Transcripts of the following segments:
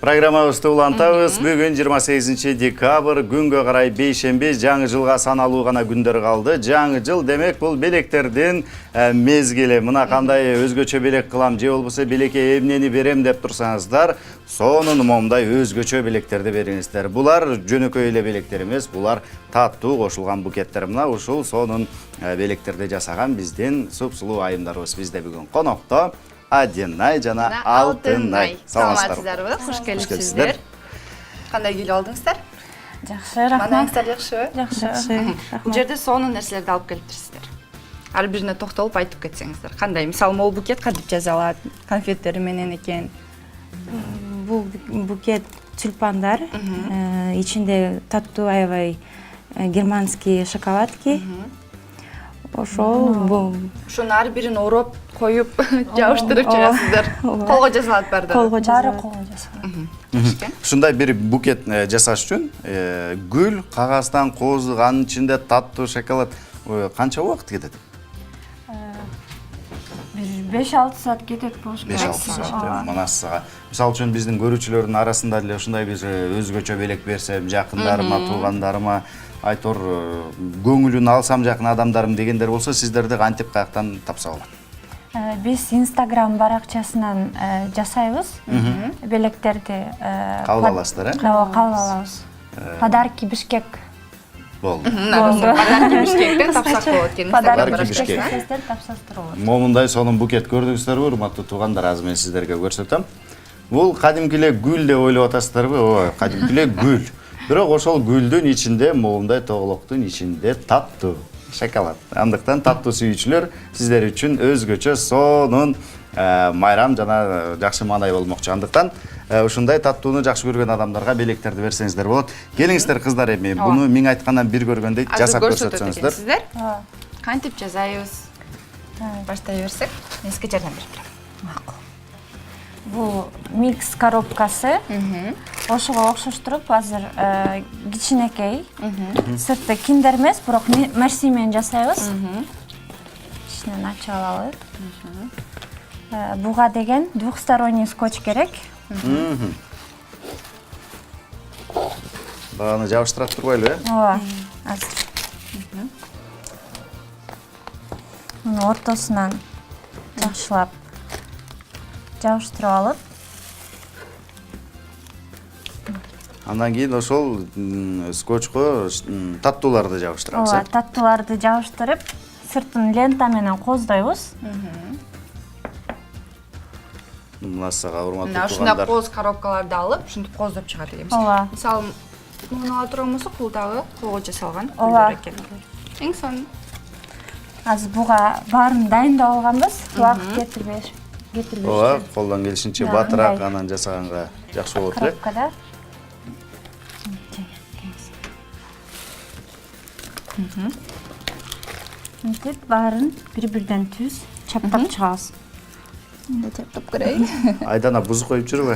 Программабызды улантабыз. Бүгін 28 декабр күнгө карай бейшембе жаңы жылга саналуу гана күндөр калды. Жаңы жыл демек бул белектердин мезгили. Мына кандай өзгөчө белек кылам же болбосо белекке эмнени берем деп турсаңыздар, сонун момундай өзгөчө белектерди бериңиздер. Булар жөнөкөй эле белектер эмес, булар таттуу кошулган букеттер. Мына ушул сонун белектерди жасаган биздин супсулуу айымдарыбыз бизде бүгүн конокто. Аденай жана Алтынай. Саламатсыздарбы? Кош келипсиздер. Кандай келип алдыңыздар? Жакшы, рахмат. Мааңыздар жакшыбы? Жакшы. Бул жерде сонун нерселерди алып келиптирсиздер. Ар бирине токтолуп айтып кетсеңиздер. Кандай? Мисалы, могул букет кантип жасалат? Конфеттери менен экен. Бул букет тюльпандар. Ичинде таттуу аябай германский шоколадки. Ошол ушуну ар бирин ороп коюп жабыштырып чыгасыздар. Колго жасалат баардыгы. колго жасалат. Ушундай бир букет жасаш үчүн гүл, кагаздан козу, анын ичинде таттуу шоколад канча убакыт кетет? 5-6 саат кетет болуш керек. 5-6 саат манасыга. Мисалы үчүн биздин көрүүчүлөрдүн арасында деле ушундай бир өзгөчө белек берсем, жакындарыма, туугандарыма айтор көңүлүн алсам жакын адамдарым дегендер болсо, сиздерди кантип каяктан тапса болот? Биз Instagram баракчасынан жасайбыз. Белектерди кабыл аласыздар, кабыл алабыз. Подарки Бишкек. Болду. Подарки Бишкектен тапсак болот экен. Подарки Бишкек. Сиздер тапсаңыздар болот. Момундай сонун букет көрдүңүздөрбү, урматтуу туугандар? Азыр мен сиздерге көрсөтөм. Бул кадимки эле гүл деп ойлоп атасыздарбы? Ооба, кадимки эле гүл. Бирок ошол гүлдүн ичинде, момундай тоголоктун ичинде таттуу шоколад. Андыктан таттуу сүйүүчүлөр сиздер үчүн өзгөчө сонун майрам жана жакшы маанай болмокчу. Андыктан ушундай таттууну жакшы көргөн адамдарга белектерди берсеңиздер болот. Келиңиздер кыздар, эми буну миң айткандан бир көргөндөй жасап көрсөтсөңүздөр. Кантип жасайбыз? Баштай берсек, эске жардам берип турам. Макул. Бул микс коробкасы. Ошого окшоштуруп азыр кичинекей. Сырты киндер эмес, бирок мерси менен жасайбыз. Ичинен ачып алалы. Буга деген двухсторонний скотч керек. Баганы жабыштырып турбайлы, Ооба, азыр. Муну ортосунан жакшылап жабыштырып алып, андан кийин ошол скотчко таттууларды жабыштырабыз. ооба, таттууларды жабыштырып, сыртын лента менен коздойбуз. Мынасыга урматтуу Мына ушундай туугандар. коз коробкаларды алып, ушинтип коздоп чыгат экенбиз. Ооба. Мисалы, муну ала турган болсок, бул дагы колго жасалган Ооба. гүлдөр экен. Эң сонун. Азыр буга баарын дайындап алганбыз. Убакыт кетирбеш. Ооба, колдон келишинче батыраак анан жасаганга жакшы болот эле. Коробкада. Мынтип баарын бири-бирден түз чаптап чыгабыз. Мындай чаптап көрөйүн. Айдана бузук коюп жүрбө.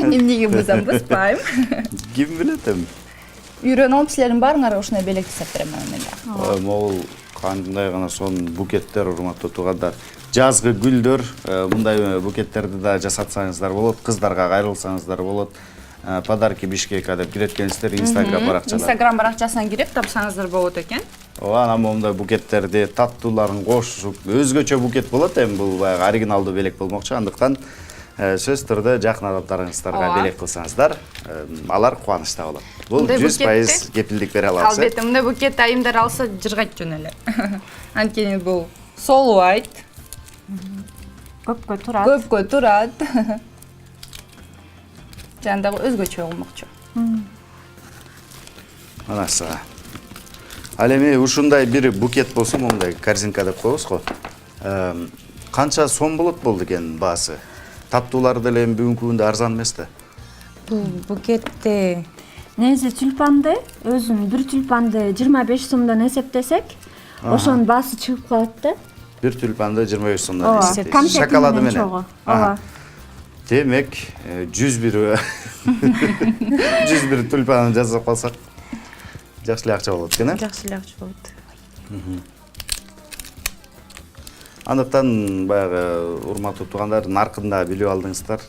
Эмнеге бузам, бузбайм. Ким билет эми? Үйрөнүп алып силердин баарыңарга ушундай белек жасап берем мен да. Могул кандай гана сонун букеттер, урматтуу туугандар. Жазгы гүлдөр, мындай букеттерди да жасатсаңыздар болот, кыздарга кайрылсаңыздар болот. Подарки Бишкека деп киреткенсиздер Instagram баракчасына. Instagram баракчасынан кирип тапсаңыздар болот экен. Ооба, анан момундай букеттерди, таттууларын кошуп, өзгөчө букет болот. Эми бул баягы оригиналдуу белек болмокчу. Андыктан сөз түрдө жакын адамдарыңыздарга белек кылсаңыздар, алар кубанычта болот. Бул 100% кепилдик бере алабыз. Албетте, мындай букет айымдар алса жыргайт жөн эле. Анткени бул Soul White. Көпкө турат. Көпкө турат. Жандагы өзгөчө болмокчу. Анасыга. Ал эми ушундай бир букет болсо, момундай корзинка деп коебуз го. Канча сом болот болду экен баасы? Таттуулар деле бүгүнкү күндө арзан эмес да. Бул букетти негизи тюльпанды, өзүн бир тюльпанды 25 сомдон эсептесек, ошонун баасы чыгып калат да. Бир тюльпанды 25 сомдон эсептейсиз. Конфети Шоколады менен. Ооба. Демек, 101 тюльпанын жасап калсак жакшы эле акча болот экен, Жакшы эле акча болот. Андыктан баягы урматтуу туугандар, наркын да билип алдыңыздар.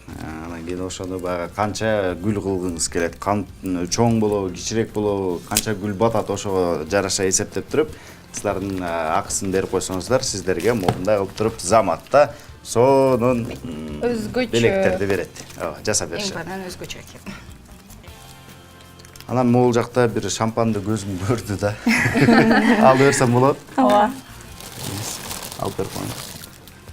Анан Анан кийин ошону баягы канча гүл кылгыңыз келет, чоң болобу, кичирээк болобу, канча гүл батат, ошого жараша эсептеп туруп, силердин акысын берип койсоңуздар, сиздерге момундай кылып туруп Заматта сонун Өзгөчө белектерди берет. Жасап эң беришет. баарынан өзгөчө экен. Анан могул жакта бир шампанды көзүм көрдү да. Алып берсем болот? ооба. Алып берип коюңуз.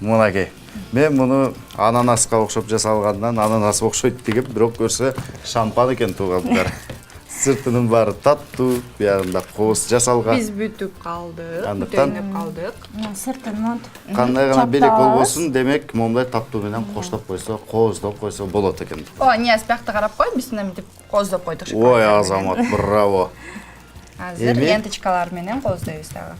Мынакей. Мен муну ананаска окшоп жасалгандан ананас окшойт дегем, бирок көрсө шампан экен туугандар. Сыртынын баары таттуу, биягында коос жасалган. Биз бүтүп калдык, Андыктан- бүтөнүп калдык. Сыртын монтуп. Кандай гана Чаптап белек алабыз. болбосун, демек момундай таттуу менен коштоп койсо, кооздоп койсо болот экен. Нияз биякта карап кой, биз мынтип кооздоп койдук. Ой, Азамат, браво. Азыр Эми? ленточкалар менен кооздойбуз дагы.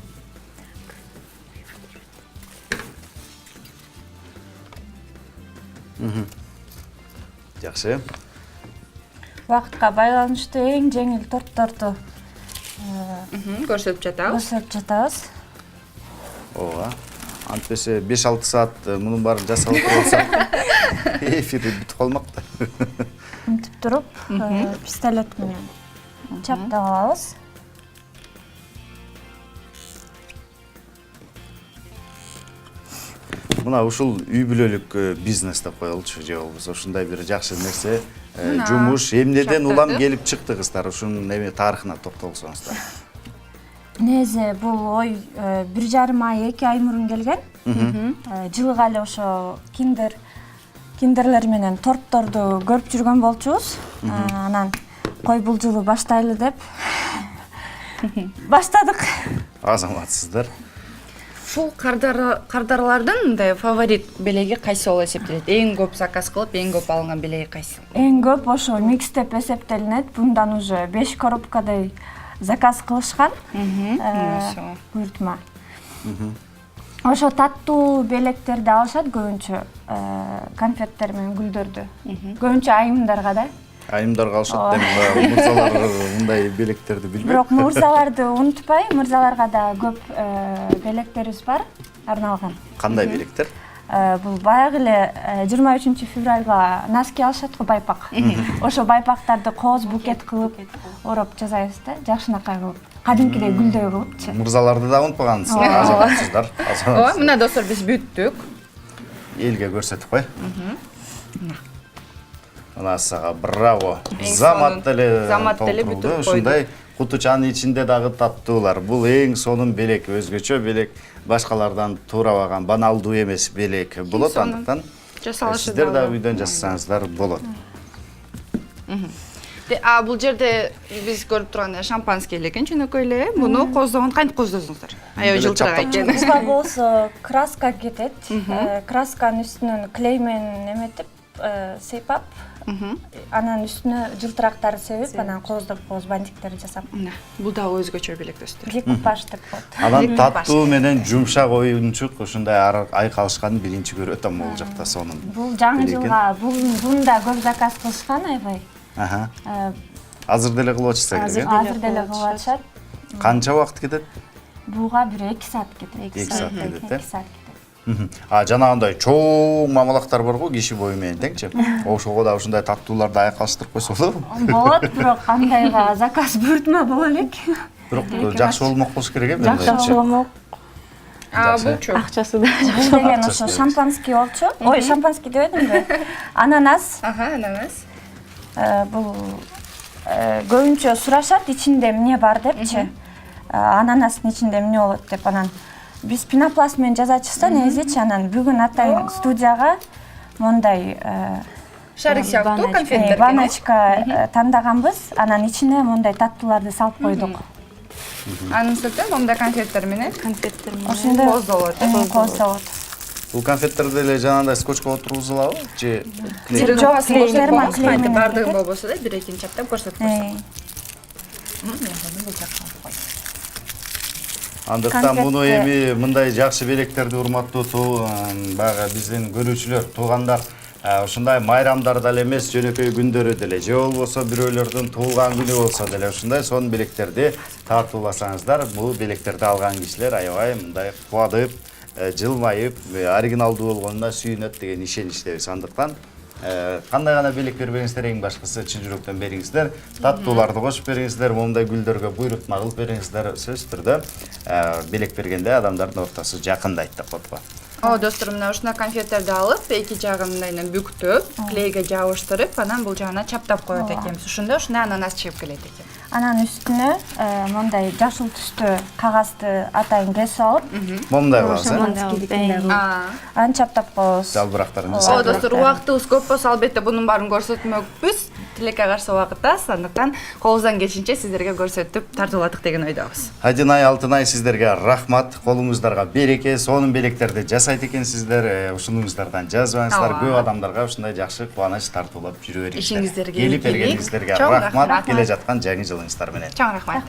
Жакшы. Убакытка байланыштуу эң жеңил тортторду Көрсөтүп жатабыз. көрсөтүп жатабыз. Ооба. Антпесе 5-6 саат мунун баарын жасап отурсак, эфири бүтүп калмак да. Мынтип туруп, пистолет менен чаптап алабыз. Мына ушул үй бүлөлүк бизнес деп коелучу, же болбосо ушундай бир жакшы нерсе, жумуш эмнеден улам келип чыкты кыздар, ушунун эми тарыхына токтолсоңуздар. Незе бул ой 1,5 ай, 2 ай мурун келген. Жылга эле ошо киндерлер менен тортторду көрүп жүргөн болчубуз. Анан кой бул жылы баштайлы деп баштадык. Азаматсыздар. Ушул кардарлардын мындай фаворит белеги кайсы болуп эсептелет? Эң көп заказ кылып, эң көп алынган белеги кайсы? Эң көп ошо микс деп эсептелинет. Bundan уже 5 коробкадай заказ кылышкан. Буйртма. Ошо таттуу белектерди алышат көбүнчө, конфеттер менен гүлдөрдү. Көбүнчө айымдарга да. Айымдарга алышат деп, мырзалар мындай белектерди билбейт. Бирок мырзаларды унутпай, мырзаларга да көп белектерибиз бар, арналган. Кандай белектер? Бул баягы эле 23 февралга носки алышат го байпак. Ошо байпактарды кооз букет кылып, ороп жасайбыз да, жакшынакай кылып. Кадимкидей гүлдөй кылыпчы. Мырзаларды да унутпагансыздар, азаматсыздар. Мына достор биз бүттүк. Элге көрсөтүп кой. Мына сага браво. Эң Замат Замат деле толтурулду. бүтүрүп Ушундай кутучанын ичинде дагы таттуулар. Бул эң сонун белек, өзгөчө белек, башкалардан туурабаган, баналдуу эмес белек болот, сонун. андыктан Жасалышы сиздер да үйдөн жасасаңыздар болот. Бул жерде биз көрүп турган шампанский экен, чөнөкөй эле. Муну кооздогон кантип кооздодуңуздар? Аябай жылтырак экен. Бизга болсо краска кетет. Красканын үстүнөн клей менен эметип, сыйпап, анан үстүнө жылтырактарды себип, анан кооздоп бантиктерди жасап. Бул дагы өзгөчө белек достор. Декупаж деп коет. Анан таттуу менен жумшак оюнчук ушундай айкалышканын биринчи көрүп атам могул жакта сонун. Бул жаңы жылга буну да көп заказ кылышкан аябай. Азыр деле кылып атышса керек, э? Азыр деле кылып атышат. Канча убакыт кетет? Буга бир 2 саат кетет. 2 саат кетет, 2 саат кетет. Жанагындай чоң мамалактар барго, киши бою менен теңчи. Ошого да ушундай таттууларды айкалыштырып койсо болобу? Болот, бирок кандайга заказ буйртма боло элек. Бирок жакшы болмок болуш керек, э? Жакшы болмок. Булчу. Акчасы да. Бул деген ошо шампанский болчу. Ой, шампанский дебедимби? Ананас. Ананас. Бул көбүнчө сурашат ичинде эмне бар депчи. Ананастын ичинде эмне болот деп, анан биз пенопласт менен жазачызда негизичи, анан бүгүн атайын студияга мондай Шарик сыяктуу конфеттер. баночка тандаганбыз, анан ичине мондай таттууларды салып койдук. Анын сыртын мондай конфеттер менен Ошондой кооздолот. кооздолот. Бул конфеттерди деле жанагындай скотчко отургузулабы же Жок, клей менен бардыгы болбосо да бир-экин чаптап көрсөтүп койсоң. андыктан муну эми мындай жакшы белектерди урматтуу баягы биздин көрүүчүлөр, туугандар ушундай майрамдарда эле эмес, жөнөкөй күндөрү деле же болбосо бирөөлөрдүн туулган күнү болсо деле ушундай сонун белектерди тартууласаңыздар, бул белектерди алган кишилер аябай мындай кубанып, жылмайып, оригиналдуу болгонуна сүйүнөт деген ишеничтебиз. Андыктан Кандай гана белек бербеңиздер, эң башкысы чын жүрөктөн бериңиздер. Таттууларды кошуп бериңиздер, момундай гүлдөргө буйрутма кылып бериңиздер. Сөзсүз түрдө белек бергенде адамдардын ортосу жакындайт деп коет го. О, достор, мына ушуна конфеттерди алып, эки жагын мындайынан бүктүп, клейге жабыштырып, анан бул жагына чаптап коет экенбиз. Ошондо ушундай ананас чыгып келет экен. Анан үстүнө мындай жашыл түстүү кагазды атайын кесип алып, Момундай кылабыз, аны чаптап коебуз. жалбырактарын О, жасап. достор, убактыбыз көп болсо албетте бунун баарын көрсөтмөкпүз. Тилекке каршы убакытта, андыктан колубуздан келишинче сиздерге көрсөтүп тартууладык деген ойдобуз. Адинай, Алтынай, сиздерге рахмат. Колуңуздарга береке. Сонун белектерди жасайт экенсиздер. Ушунуңуздардан жазбаңыздар. Көп адамдарга ушундай жакшы кубаныч тартуулап жүрө бериңиздер. Ишиңиздерге келип ийгилик. бергениңиздерге Чоң рахмат. рахмат. Келе жаткан жаңы жылыңыздар менен. Чоң рахмат.